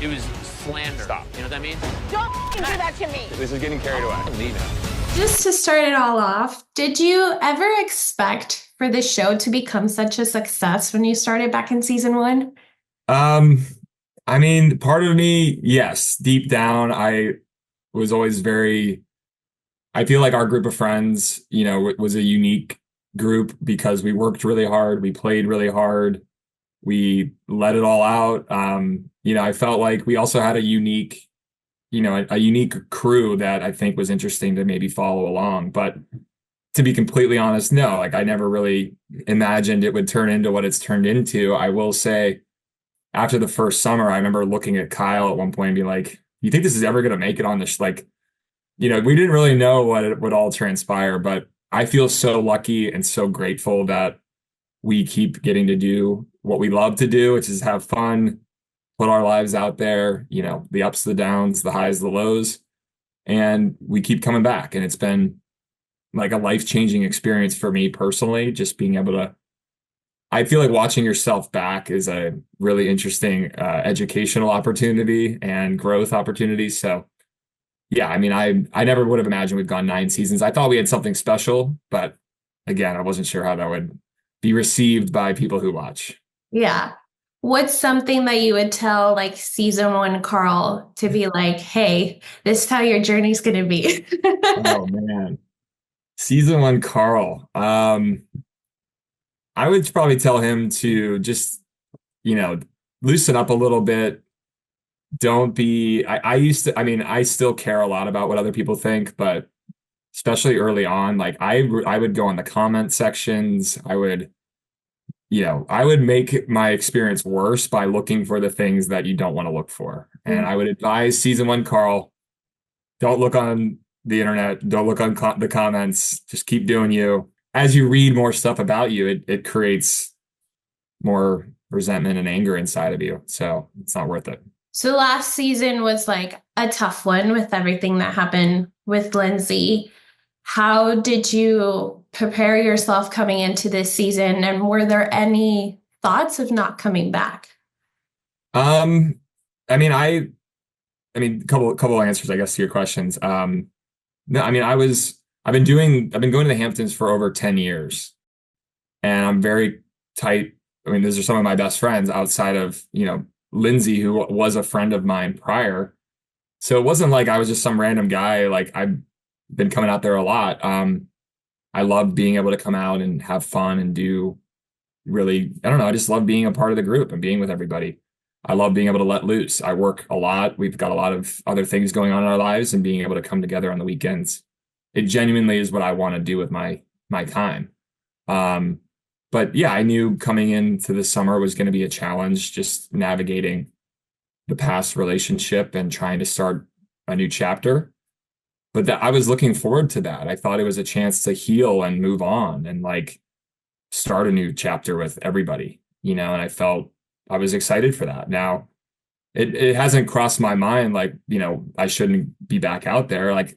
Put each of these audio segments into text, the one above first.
It was slander. Stop. You know what I mean? Don't do that to me. This is getting carried away. I'm leaving. Just to start it all off, did you ever expect for the show to become such a success when you started back in season one? I mean, part of me, yes, deep down, I was always I feel like our group of friends, was a unique group because we worked really hard, we played really hard, we let it all out. I felt like we also had a unique crew that I think was interesting to maybe follow along. But to be completely honest, no, like I never really imagined it would turn into what it's turned into. I will say, after the first summer, I remember looking at Kyle at one point and being like, you think this is ever going to make it on this? We didn't really know what it would all transpire, but I feel so lucky and so grateful that we keep getting to do what we love to do, which is have fun, put our lives out there, the ups, the downs, the highs, the lows, and we keep coming back. And it's been like a life-changing experience for me personally, just being able to, I feel like watching yourself back is a really interesting educational opportunity and growth opportunity. So yeah, I mean, I never would have imagined we've gone 9 seasons. I thought we had something special, but again, I wasn't sure how that would be received by people who watch. Yeah. What's something that you would tell like season one Carl to be like, hey, this is how your journey's going to be? Oh man. Season 1 Carl. I would probably tell him to just, loosen up a little bit. Don't be, I still care a lot about what other people think, but especially early on, like I would go on the comment sections. I would make my experience worse by looking for the things that you don't want to look for. And I would advise season 1 Carl, don't look on the internet, don't look on the comments, just keep doing you. As you read more stuff about you, it creates more resentment and anger inside of you. So it's not worth it. So last season was like a tough one with everything that happened with Lindsay. How did you prepare yourself coming into this season? And were there any thoughts of not coming back? I mean, couple answers, I guess, to your questions. No, I mean, I've been going to the Hamptons for over 10 years, and I'm very tight. I mean, those are some of my best friends outside of, Lindsay, who was a friend of mine prior. So it wasn't like I was just some random guy. Like I've been coming out there a lot. I love being able to come out and have fun and do really, I don't know, I just love being a part of the group and being with everybody. I love being able to let loose. I work a lot. We've got a lot of other things going on in our lives, and being able to come together on the weekends, it genuinely is what I want to do with my time. But yeah, I knew coming into the summer was going to be a challenge, just navigating the past relationship and trying to start a new chapter. But that I was looking forward to that. I thought it was a chance to heal and move on and like start a new chapter with everybody, and I felt I was excited for that. Now, it hasn't crossed my mind like, I shouldn't be back out there. Like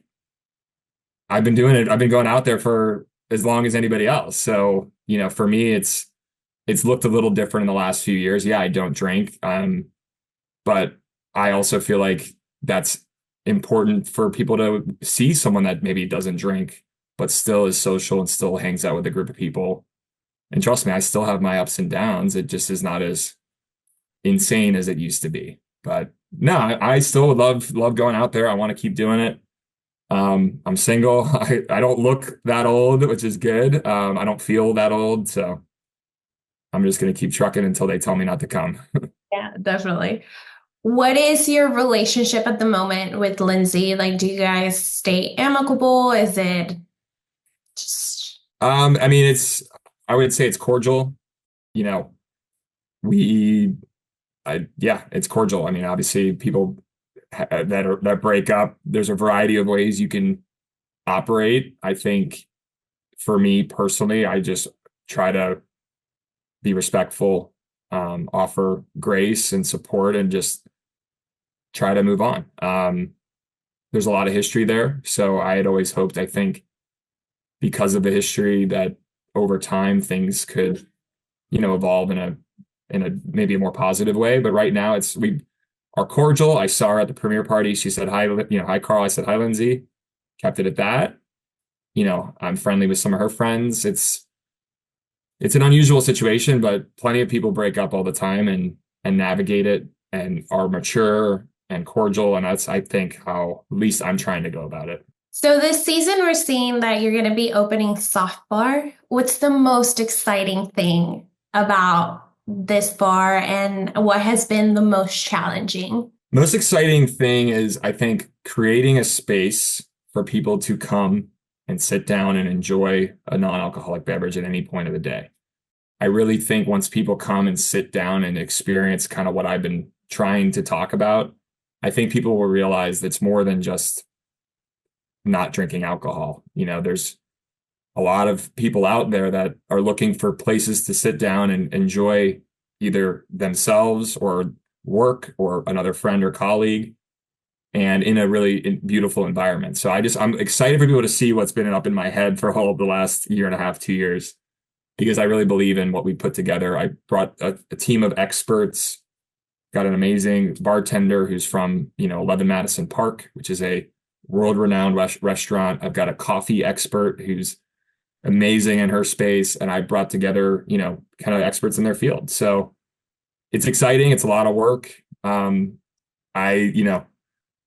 I've been doing it. I've been going out there for as long as anybody else. So, for me, it's looked a little different in the last few years. Yeah, I don't drink. But I also feel like that's important for people to see someone that maybe doesn't drink, but still is social and still hangs out with a group of people. And trust me, I still have my ups and downs. It just is not as insane as it used to be. But no, I still love going out there. I want to keep doing it. I'm single. I don't look that old, which is good. I don't feel that old. So I'm just going to keep trucking until they tell me not to come. Yeah, definitely. What is your relationship at the moment with Lindsay? Like, do you guys stay amicable? Is it just... I mean, I would say it's cordial. Yeah, it's cordial. I mean, obviously people that break up, there's a variety of ways you can operate. I think for me personally, I just try to be respectful, offer grace and support, and just try to move on. There's a lot of history there. So I had always hoped, I think, because of the history, that over time things could, evolve in a maybe a more positive way. But right now are cordial. I saw her at the premiere party. She said, hi, hi, Carl. I said, hi, Lindsay. Kept it at that. I'm friendly with some of her friends. It's an unusual situation, but plenty of people break up all the time and navigate it and are mature and cordial. And that's, I think, how at least I'm trying to go about it. So this season, we're seeing that you're going to be opening Soft Bar. What's the most exciting thing about this bar, and what has been the most challenging? Most exciting thing is, I think, creating a space for people to come and sit down and enjoy a non-alcoholic beverage at any point of the day. I really think once people come and sit down and experience kind of what I've been trying to talk about, I think people will realize that it's more than just not drinking alcohol. There's a lot of people out there that are looking for places to sit down and enjoy either themselves or work or another friend or colleague, and in a really beautiful environment. So I'm excited for people to see what's been up in my head for all of the last year and a half, 2 years, because I really believe in what we put together. I brought a team of experts, got an amazing bartender who's from, 11 Madison Park, which is a world-renowned restaurant. I've got a coffee expert who's amazing in her space, and I brought together, kind of experts in their field. So it's exciting. It's a lot of work. I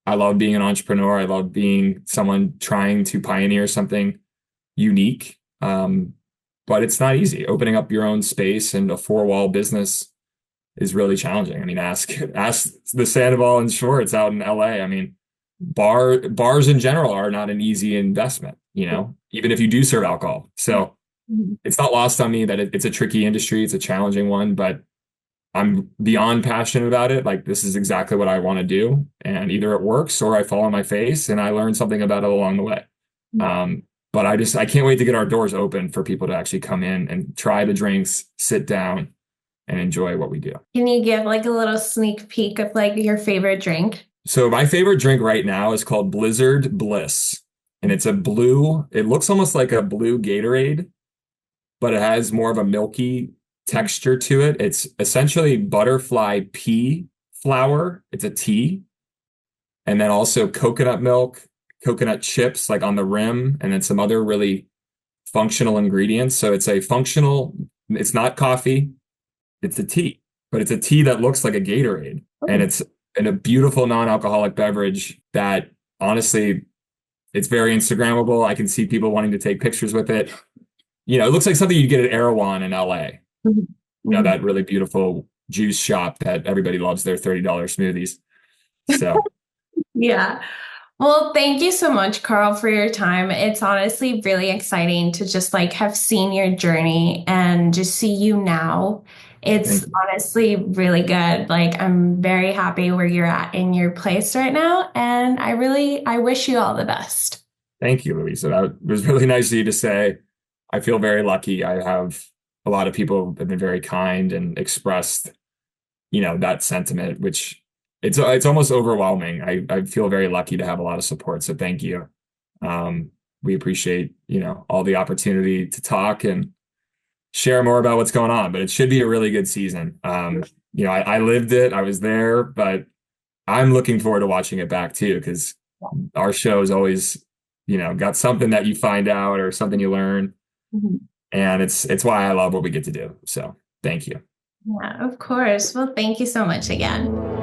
love being an entrepreneur. I love being someone trying to pioneer something unique. But it's not easy. Opening up your own space and a four-wall business is really challenging. I mean, ask the Sandoval and Schwartz out in LA. I mean, bars in general are not an easy investment, even if you do serve alcohol. So it's not lost on me that it's a tricky industry. It's a challenging one, but I'm beyond passionate about it. Like, this is exactly what I want to do. And either it works or I fall on my face and I learn something about it along the way. But I can't wait to get our doors open for people to actually come in and try the drinks, sit down, and enjoy what we do. Can you give like a little sneak peek of like your favorite drink? So my favorite drink right now is called Blizzard Bliss. And it looks almost like a blue Gatorade, but it has more of a milky texture to it. It's essentially butterfly pea flour. It's a tea. And then also coconut milk, coconut chips like on the rim, and then some other really functional ingredients. So it's not coffee, it's a tea, but it's a tea that looks like a Gatorade. Okay. And it's a beautiful non-alcoholic beverage that honestly, it's very Instagrammable. I can see people wanting to take pictures with it. It looks like something you get at Erewhon in LA. Mm-hmm. That really beautiful juice shop that everybody loves their $30 smoothies. So yeah. Well, thank you so much, Carl, for your time. It's honestly really exciting to just like have seen your journey and just see you now. It's honestly really good. Like, I'm very happy where you're at in your place right now. And I wish you all the best. Thank you, Louisa. That was really nice of you to say. I feel very lucky. I have a lot of people have been very kind and expressed, that sentiment, which it's almost overwhelming. I feel very lucky to have a lot of support. So thank you. We appreciate, all the opportunity to talk and share more about what's going on, but it should be a really good season. I lived it, I was there, but I'm looking forward to watching it back too, because our show is always, got something that you find out or something you learn. Mm-hmm. And it's why I love what we get to do. So thank you. Yeah, of course. Well, thank you so much again.